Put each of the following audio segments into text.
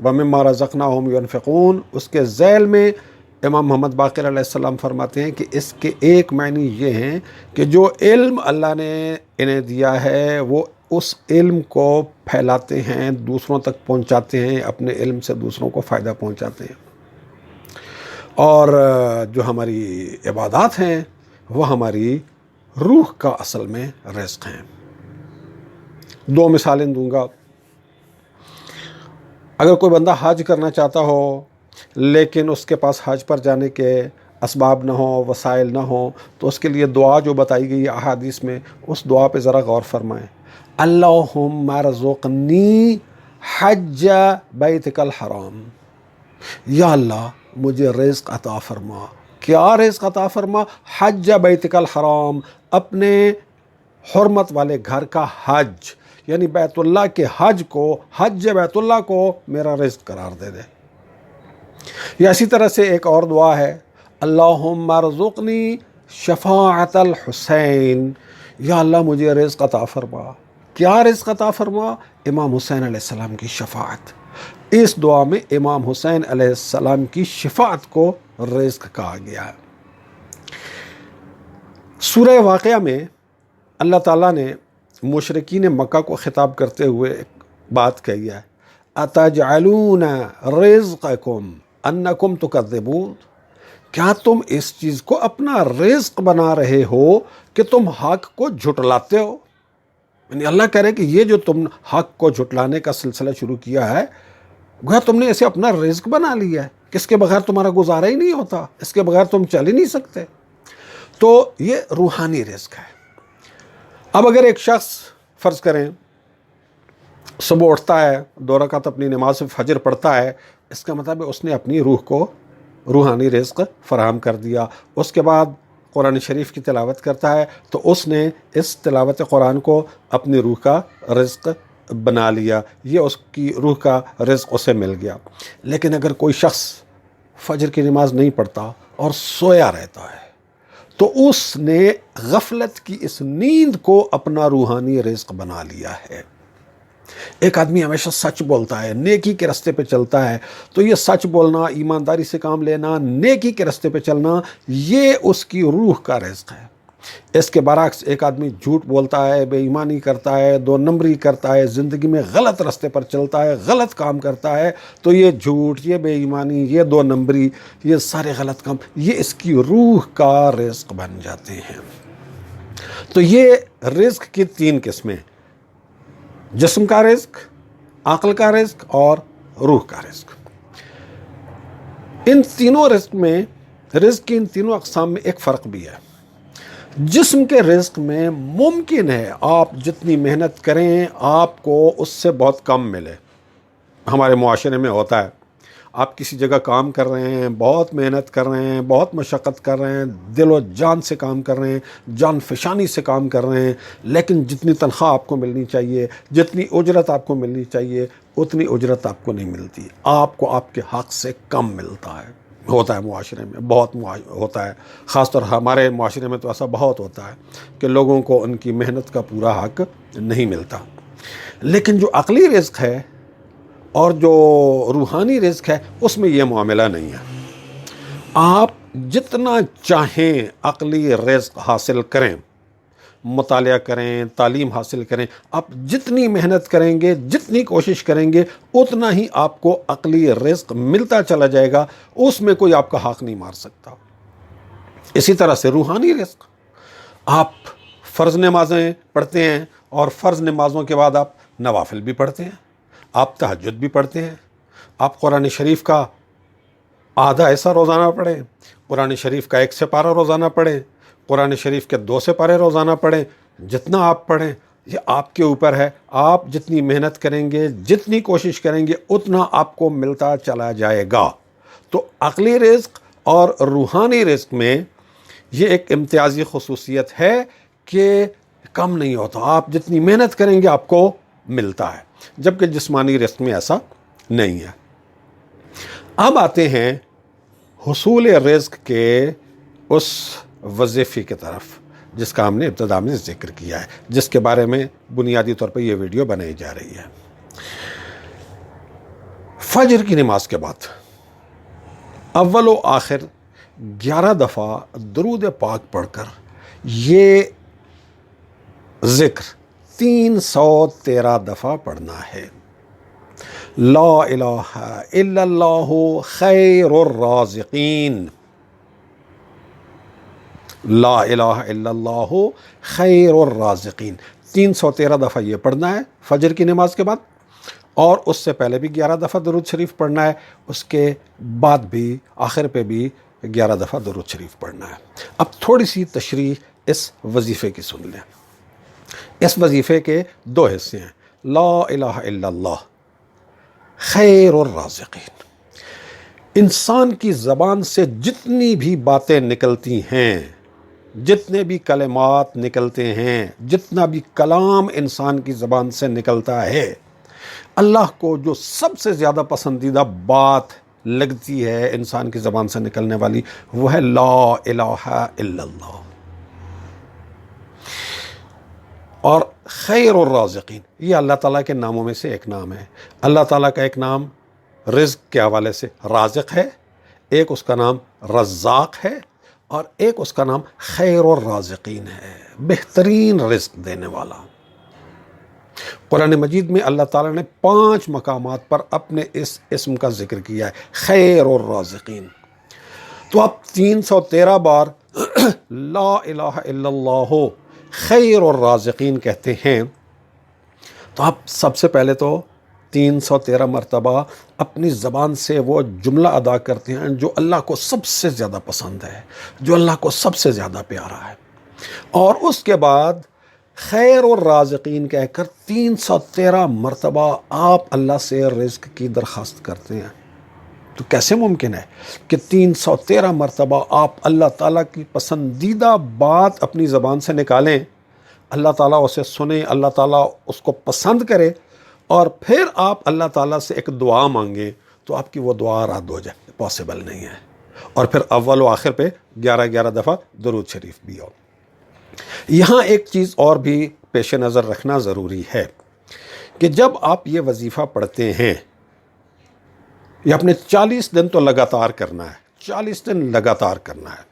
وَمِمَّا رَزَقْنَاهُمْ يُنْفِقُونَ، اس کے ذیل میں امام محمد باقر علیہ السلام فرماتے ہیں کہ اس کے ایک معنی یہ ہیں کہ جو علم اللہ نے انہیں دیا ہے وہ اس علم کو پھیلاتے ہیں، دوسروں تک پہنچاتے ہیں، اپنے علم سے دوسروں کو فائدہ پہنچاتے ہیں۔ اور جو ہماری عبادات ہیں وہ ہماری روح کا اصل میں رزق ہیں۔ دو مثالیں دوں گا۔ اگر کوئی بندہ حج کرنا چاہتا ہو لیکن اس کے پاس حج پر جانے کے اسباب نہ ہوں، وسائل نہ ہوں، تو اس کے لیے دعا جو بتائی گئی ہے احادیث میں، اس دعا پہ ذرا غور فرمائیں۔ اللہم ارزقنی حج بیتک الحرام، یا اللہ مجھے رزق عطا فرما۔ کیا رزق عطا فرما؟ حج بیتک الحرام، اپنے حرمت والے گھر کا حج، یعنی بیت اللہ کے حج کو، حج بیت اللہ کو میرا رزق قرار دے دے۔ یا اسی طرح سے ایک اور دعا ہے، اللہم ارزقنی شفاعت الحسین، یا اللہ مجھے رزق عطا فرما۔ کیا رزق عطا فرما؟ امام حسین علیہ السلام کی شفاعت۔ اس دعا میں امام حسین علیہ السلام کی شفاعت کو رزق کہا گیا ہے۔ سورہ واقعہ میں اللہ تعالیٰ نے مشرکین مکہ کو خطاب کرتے ہوئے ایک بات کہی ہے، اتجعلون رزقکم انکم تکذبون، کیا تم اس چیز کو اپنا رزق بنا رہے ہو کہ تم حق کو جھٹلاتے ہو؟ یعنی اللہ کہہ رہے کہ یہ جو تم حق کو جھٹلانے کا سلسلہ شروع کیا ہے، گویا تم نے اسے اپنا رزق بنا لیا ہے کہ اس کے بغیر تمہارا گزارا ہی نہیں ہوتا، اس کے بغیر تم چل ہی نہیں سکتے۔ تو یہ روحانی رزق ہے۔ اب اگر ایک شخص فرض کریں صبح اٹھتا ہے، 2 رکعت اپنی نماز فجر پڑھتا ہے، اس کا مطلب اس نے اپنی روح کو روحانی رزق فراہم کر دیا۔ اس کے بعد قرآن شریف کی تلاوت کرتا ہے تو اس نے اس تلاوت قرآن کو اپنی روح کا رزق بنا لیا، یہ اس کی روح کا رزق اسے مل گیا۔ لیکن اگر کوئی شخص فجر کی نماز نہیں پڑھتا اور سویا رہتا ہے تو اس نے غفلت کی اس نیند کو اپنا روحانی رزق بنا لیا ہے۔ ایک آدمی ہمیشہ سچ بولتا ہے، نیکی کے راستے پہ چلتا ہے، تو یہ سچ بولنا، ایمانداری سے کام لینا، نیکی کے راستے پہ چلنا، یہ اس کی روح کا رزق ہے۔ اس کے برعکس ایک آدمی جھوٹ بولتا ہے، بے ایمانی کرتا ہے، 2 نمبری کرتا ہے، زندگی میں غلط راستے پر چلتا ہے، غلط کام کرتا ہے، تو یہ جھوٹ، یہ بے ایمانی، یہ 2 نمبری، یہ سارے غلط کام، یہ اس کی روح کا رزق بن جاتے ہیں۔ تو یہ رزق کی 3 قسمیں، جسم کا رزق، عقل کا رزق اور روح کا رزق۔ ان تینوں رزق میں، رزق کی ان تینوں اقسام میں ایک فرق بھی ہے۔ جسم کے رزق میں ممکن ہے آپ جتنی محنت کریں آپ کو اس سے بہت کم ملے۔ ہمارے معاشرے میں ہوتا ہے، آپ کسی جگہ کام کر رہے ہیں، بہت محنت کر رہے ہیں، بہت مشقت کر رہے ہیں، دل و جان سے کام کر رہے ہیں، جان فشانی سے کام کر رہے ہیں، لیکن جتنی تنخواہ آپ کو ملنی چاہیے، جتنی اجرت آپ کو ملنی چاہیے، اتنی اجرت آپ کو نہیں ملتی، آپ کو آپ کے حق سے کم ملتا ہے۔ ہوتا ہے معاشرے میں، بہت ہوتا ہے، خاص طور ہمارے معاشرے میں تو ایسا بہت ہوتا ہے کہ لوگوں کو ان کی محنت کا پورا حق نہیں ملتا۔ لیکن جو عقلی رزق ہے اور جو روحانی رزق ہے اس میں یہ معاملہ نہیں ہے۔ آپ جتنا چاہیں عقلی رزق حاصل کریں، مطالعہ کریں، تعلیم حاصل کریں، آپ جتنی محنت کریں گے، جتنی کوشش کریں گے، اتنا ہی آپ کو عقلی رزق ملتا چلا جائے گا، اس میں کوئی آپ کا حق نہیں مار سکتا۔ اسی طرح سے روحانی رزق، آپ فرض نمازیں پڑھتے ہیں اور فرض نمازوں کے بعد آپ نوافل بھی پڑھتے ہیں، آپ تہجد بھی پڑھتے ہیں، آپ قرآن شریف کا آدھا ایسا روزانہ پڑھیں، قرآن شریف کا 1 سپارہ روزانہ پڑھیں، قرآن شریف کے 2 سپارے روزانہ پڑھیں، جتنا آپ پڑھیں یہ آپ کے اوپر ہے۔ آپ جتنی محنت کریں گے، جتنی کوشش کریں گے، اتنا آپ کو ملتا چلا جائے گا۔ تو عقلی رزق اور روحانی رزق میں یہ ایک امتیازی خصوصیت ہے کہ کم نہیں ہوتا، آپ جتنی محنت کریں گے آپ کو ملتا ہے، جبکہ جسمانی رزق میں ایسا نہیں ہے۔ اب آتے ہیں حصول رزق کے اس وظیفے کی طرف جس کا ہم نے ابتدا میں ذکر کیا ہے، جس کے بارے میں بنیادی طور پر یہ ویڈیو بنائی جا رہی ہے۔ فجر کی نماز کے بعد اول و آخر 11 دفعہ درود پاک پڑھ کر یہ ذکر 313 دفعہ پڑھنا ہے۔ لا الہ الا اللہ خیر الرازقین، لا الہ الا اللہ خیر الرازقین 313 دفعہ یہ پڑھنا ہے فجر کی نماز کے بعد، اور اس سے پہلے بھی 11 دفعہ درود شریف پڑھنا ہے، اس کے بعد بھی آخر پہ بھی 11 دفعہ درود شریف پڑھنا ہے۔ اب تھوڑی سی تشریح اس وظیفے کی سن لیں۔ اس وظیفے کے 2 حصے ہیں، لا الہ الا اللہ خیر الرازقین۔ انسان کی زبان سے جتنی بھی باتیں نکلتی ہیں، جتنے بھی کلمات نکلتے ہیں، جتنا بھی کلام انسان کی زبان سے نکلتا ہے، اللہ کو جو سب سے زیادہ پسندیدہ بات لگتی ہے انسان کی زبان سے نکلنے والی، وہ ہے لا الہ الا اللہ۔ اور خیر الرازقین یہ اللہ تعالیٰ کے ناموں میں سے ایک نام ہے۔ اللہ تعالیٰ کا ایک نام رزق کے حوالے سے رازق ہے، ایک اس کا نام رزاق ہے، اور ایک اس کا نام خیر الرازقین ہے، بہترین رزق دینے والا۔ قرآن مجید میں اللہ تعالیٰ نے 5 مقامات پر اپنے اس اسم کا ذکر کیا ہے، خیر الرازقین۔ تو آپ 313 بار لا الہ الا اللہ خیر الرازقین کہتے ہیں، تو آپ سب سے پہلے تو 313 مرتبہ اپنی زبان سے وہ جملہ ادا کرتے ہیں جو اللہ کو سب سے زیادہ پسند ہے، جو اللہ کو سب سے زیادہ پیارا ہے، اور اس کے بعد خیر الرازقین کہہ کر 313 مرتبہ آپ اللہ سے رزق کی درخواست کرتے ہیں۔ تو کیسے ممکن ہے کہ 313 مرتبہ آپ اللہ تعالیٰ کی پسندیدہ بات اپنی زبان سے نکالیں، اللہ تعالیٰ اسے سنے، اللہ تعالیٰ اس کو پسند کرے، اور پھر آپ اللہ تعالیٰ سے ایک دعا مانگیں تو آپ کی وہ دعا رد ہو جائے؟ پاسبل نہیں ہے۔ اور پھر اول و آخر پہ 11 دفعہ درود شریف بھی ہو۔ یہاں ایک چیز اور بھی پیش نظر رکھنا ضروری ہے کہ جب آپ یہ وظیفہ پڑھتے ہیں، یہ اپنے 40 دن تو لگاتار کرنا ہے، 40 دن لگاتار کرنا ہے،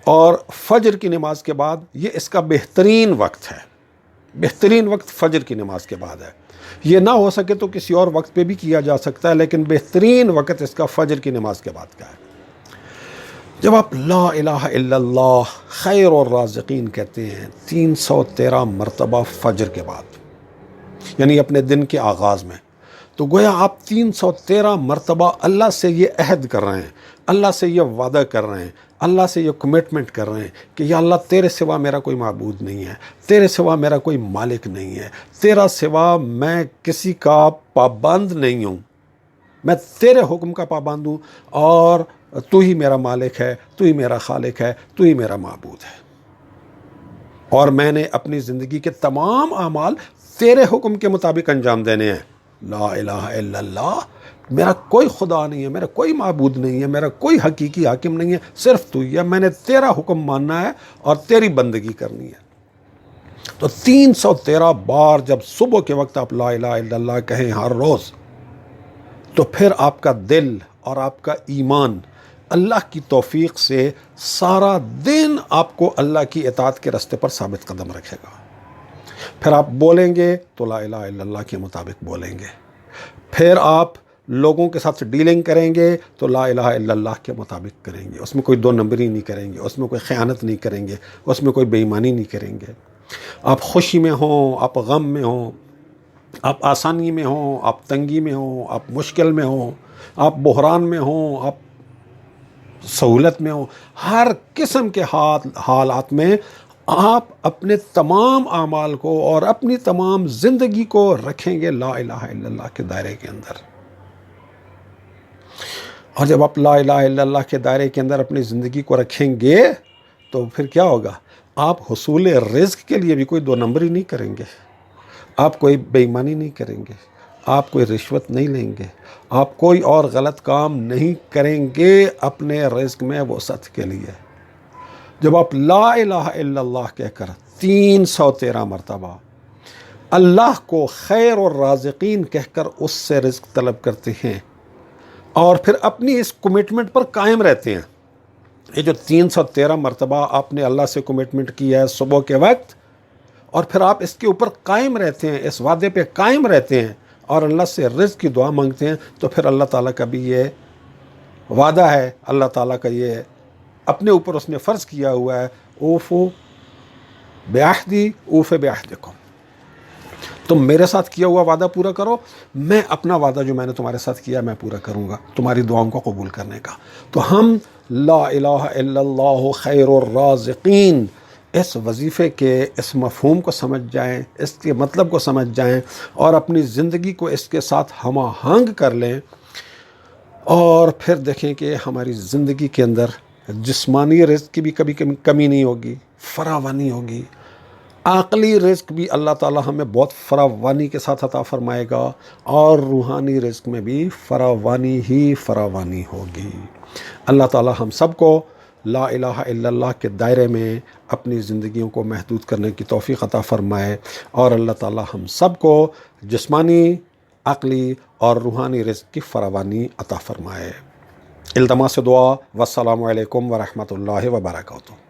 اور فجر کی نماز کے بعد یہ اس کا بہترین وقت ہے، بہترین وقت فجر کی نماز کے بعد ہے۔ یہ نہ ہو سکے تو کسی اور وقت پہ بھی کیا جا سکتا ہے، لیکن بہترین وقت اس کا فجر کی نماز کے بعد کا ہے۔ جب آپ لا الہ الا اللہ خیر الرازقین کہتے ہیں 313 مرتبہ فجر کے بعد، یعنی اپنے دن کے آغاز میں، تو گویا آپ 313 مرتبہ اللہ سے یہ عہد کر رہے ہیں، اللہ سے یہ وعدہ کر رہے ہیں، اللہ سے یہ کمٹمنٹ کر رہے ہیں کہ یا اللہ تیرے سوا میرا کوئی معبود نہیں ہے، تیرے سوا میرا کوئی مالک نہیں ہے، تیرا سوا میں کسی کا پابند نہیں ہوں، میں تیرے حکم کا پابند ہوں، اور تو ہی میرا مالک ہے، تو ہی میرا خالق ہے، تو ہی میرا معبود ہے، اور میں نے اپنی زندگی کے تمام اعمال تیرے حکم کے مطابق انجام دینے ہیں۔ لا الہ الا اللہ، میرا کوئی خدا نہیں ہے، میرا کوئی معبود نہیں ہے، میرا کوئی حقیقی حاکم نہیں ہے، صرف تو ہی ہے، میں نے تیرا حکم ماننا ہے اور تیری بندگی کرنی ہے۔ تو 313 بار جب صبح کے وقت آپ لا الہ الا اللہ کہیں ہر روز، تو پھر آپ کا دل اور آپ کا ایمان اللہ کی توفیق سے سارا دن آپ کو اللہ کی اطاعت کے راستے پر ثابت قدم رکھے گا۔ پھر آپ بولیں گے تو لا الہ الا اللہ کے مطابق بولیں گے، پھر آپ لوگوں کے ساتھ ڈیلنگ کریں گے تو لا الہ الا اللہ کے مطابق کریں گے، اس میں کوئی 2 نمبری نہیں کریں گے، اس میں کوئی خیانت نہیں کریں گے، اس میں کوئی بے ایمانی نہیں کریں گے۔ آپ خوشی میں ہوں، آپ غم میں ہوں، آپ آسانی میں ہوں، آپ تنگی میں ہوں، آپ مشکل میں ہوں، آپ بحران میں ہوں، آپ سہولت میں ہوں، ہر قسم کے حالات میں آپ اپنے تمام اعمال کو اور اپنی تمام زندگی کو رکھیں گے لا الہ الا اللہ کے دائرے کے اندر۔ اور جب آپ لا الہ الا اللہ کے دائرے کے اندر اپنی زندگی کو رکھیں گے تو پھر کیا ہوگا؟ آپ حصول رزق کے لیے بھی کوئی 2 نمبری نہیں کریں گے، آپ کوئی بے ایمانی نہیں کریں گے، آپ کوئی رشوت نہیں لیں گے، آپ کوئی اور غلط کام نہیں کریں گے اپنے رزق میں وسعت کے لیے۔ جب آپ لا الہ الا اللہ کہہ کر 313 مرتبہ اللہ کو خیر اور رازقین کہہ کر اس سے رزق طلب کرتے ہیں اور پھر اپنی اس کمٹمنٹ پر قائم رہتے ہیں. یہ جو 313 مرتبہ آپ نے اللہ سے کمٹمنٹ کیا ہے صبح کے وقت، اور پھر آپ اس کے اوپر قائم رہتے ہیں، اس وعدے پہ قائم رہتے ہیں اور اللہ سے رزق کی دعا مانگتے ہیں، تو پھر اللہ تعالیٰ کا بھی یہ وعدہ ہے، اللہ تعالیٰ کا یہ اپنے اوپر اس نے فرض کیا ہوا ہے، اوفو بعہدی اوف بعہدکم، تم میرے ساتھ کیا ہوا وعدہ پورا کرو، میں اپنا وعدہ جو میں نے تمہارے ساتھ کیا میں پورا کروں گا تمہاری دعاؤں کو قبول کرنے کا. تو ہم لا الہ الا اللہ خیر الرازقین اس وظیفے کے اس مفہوم کو سمجھ جائیں، اس کے مطلب کو سمجھ جائیں اور اپنی زندگی کو اس کے ساتھ ہم آہنگ کر لیں، اور پھر دیکھیں کہ ہماری زندگی کے اندر جسمانی رزق کی بھی کبھی کمی نہیں ہوگی، فراوانی ہوگی. عقلی رزق بھی اللہ تعالیٰ ہمیں بہت فراوانی کے ساتھ عطا فرمائے گا، اور روحانی رزق میں بھی فراوانی ہی فراوانی ہوگی. اللہ تعالیٰ ہم سب کو لا الہ الا اللہ کے دائرے میں اپنی زندگیوں کو محدود کرنے کی توفیق عطا فرمائے، اور اللہ تعالیٰ ہم سب کو جسمانی، عقلی اور روحانی رزق کی فراوانی عطا فرمائے. التماس دعا. والسلام علیکم ورحمۃ اللہ وبرکاتہ.